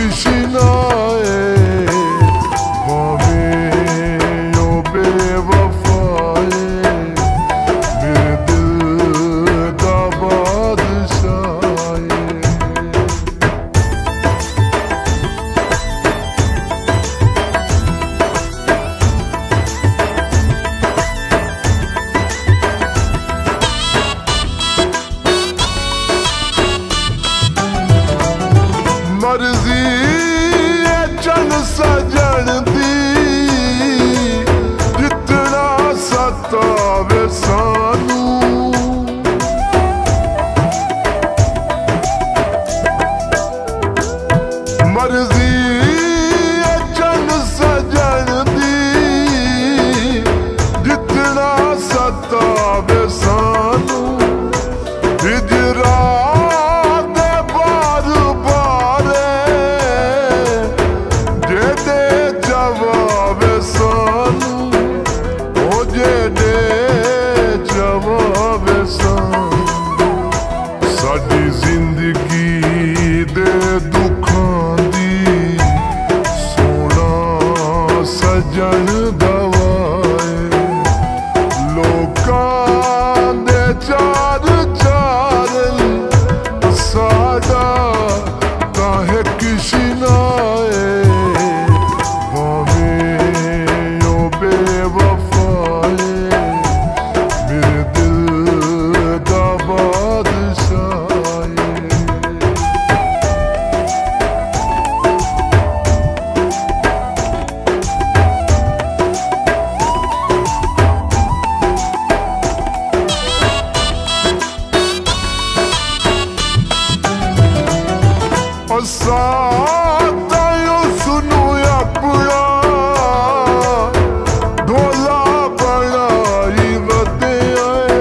कृष्णाए भावे ओ बेवफाए मेरे दिल दा बादशाह। मर्जी है चल सजन दी जितना सतावे सानू मर्जी है चल सजन दी जितना सतावे सानू हिजरा साडी जिंदगी दे दुखां दी सोना सजन दवाए लोकां दे चार चार साडा काहे कृष्णाए भावे ओ बेवफाए मेरे दिल दा बादशाह। साता सुनू अपना ढोला बनाई वते आए